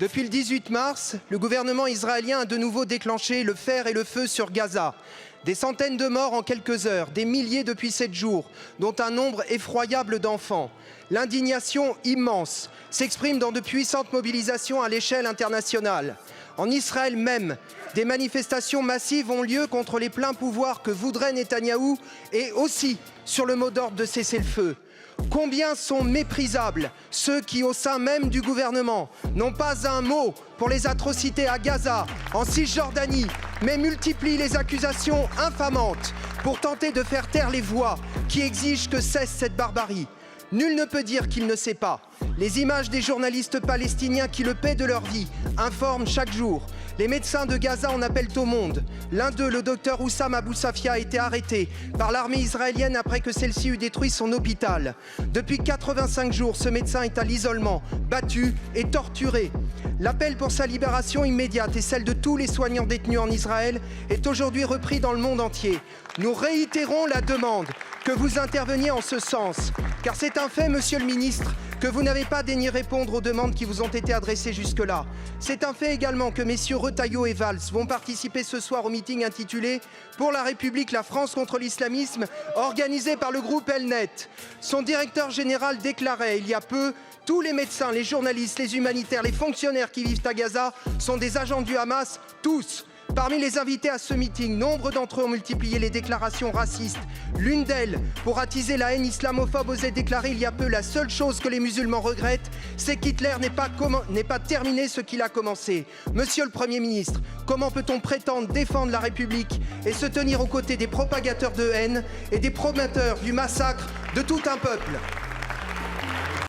Depuis le 18 mars, le gouvernement israélien a de nouveau déclenché le fer et le feu sur Gaza. Des centaines de morts en quelques heures, des milliers depuis 7 jours, dont un nombre effroyable d'enfants. L'indignation immense s'exprime dans de puissantes mobilisations à l'échelle internationale. En Israël même, des manifestations massives ont lieu contre les pleins pouvoirs que voudrait Netanyahou et aussi sur le mot d'ordre de cessez-le-feu. Combien sont méprisables ceux qui, au sein même du gouvernement, n'ont pas un mot pour les atrocités à Gaza, en Cisjordanie, mais multiplient les accusations infamantes pour tenter de faire taire les voix qui exigent que cesse cette barbarie. Nul ne peut dire qu'il ne sait pas. Les images des journalistes palestiniens qui le paient de leur vie informent chaque jour. Les médecins de Gaza en appellent au monde. L'un d'eux, le docteur Oussam Abou Safia, a été arrêté par l'armée israélienne après que celle-ci eut détruit son hôpital. Depuis 85 jours, ce médecin est à l'isolement, battu et torturé. L'appel pour sa libération immédiate et celle de tous les soignants détenus en Israël est aujourd'hui repris dans le monde entier. Nous réitérons la demande que vous interveniez en ce sens, car c'est un fait, monsieur le ministre, que vous n'avez pas daigné répondre aux demandes qui vous ont été adressées jusque-là. C'est un fait également que messieurs Retailleau et Valls vont participer ce soir au meeting intitulé « Pour la République, la France contre l'islamisme » organisé par le groupe Elnet. Son directeur général déclarait il y a peu « Tous les médecins, les journalistes, les humanitaires, les fonctionnaires qui vivent à Gaza sont des agents du Hamas, tous ». Parmi les invités à ce meeting, nombre d'entre eux ont multiplié les déclarations racistes. L'une d'elles, pour attiser la haine islamophobe, osait déclarer il y a peu « La seule chose que les musulmans regrettent, c'est qu'Hitler n'ait pas terminé ce qu'il a commencé ». Monsieur le Premier ministre, comment peut-on prétendre défendre la République et se tenir aux côtés des propagateurs de haine et des promoteurs du massacre de tout un peuple ?